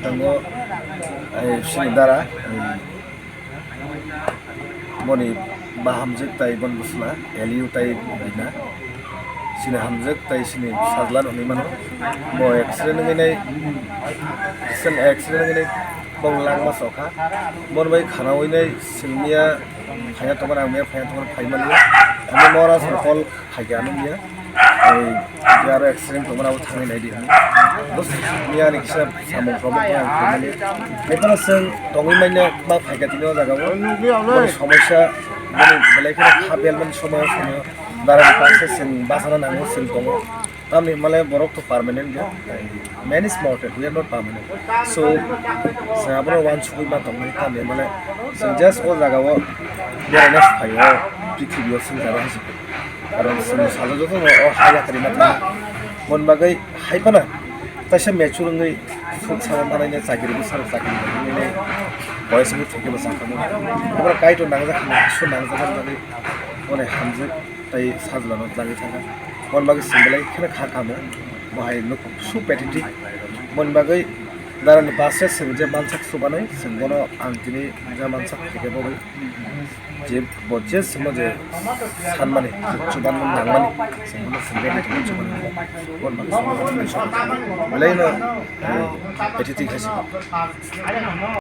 tango sini dara moni bahamjek tai bon busna eliu tai bina sini hamjek tai sini sajlan oni mano mo accident ngai sen accident ngai bonglang ma soka mon bai khana oinai singnia khaya tomar amya khaya tomar phaimani ami mora sokol khaya anunya ei yaro accident tomar abu thangai nai di bos niya ni kisa samung problem ta phaimani nepala sing tongi maina ba phaiga tino jaga mo সমস্যা মানে বেলাইকে খাবেল মানে সময় সময় দাঁড়ান পাশে Singh বাসানা নাঙ্গো Singh tongo আমি মানে borok to permanent ga man is mortal we are not permanent so sabro wan chukui ma tongai ta me মানে just o jaga o beraness phayo prithibi o sing jaba hasi karon sing salo joto o haya kari ma mon bagai haipana taisa mature ngai sama manainya chakiri bu sar chakiri ni বয়স আমি থেকে বসে খাবো আমরা Kyoto নাংজা খাবো so নাংজা খাবো মানে হামজে তাই সাজলানো লাগি থাকা মন বাগে সিম্বলাই এখানে খা খাবো বহাই নুক সু প্যাটিটি মন বাগে দাঁড়ানি পাশে সিং যে মানসাক সুবানাই সিংবনো আং দিনে যা মানসাক থেকে বই যে বজে সিংহ যে সানমানি চুবান নাংমানি সিংবনো সিংগাই থেকে চুবানি মন বাগে সিংবলাই না প্যাটিটি খাইছে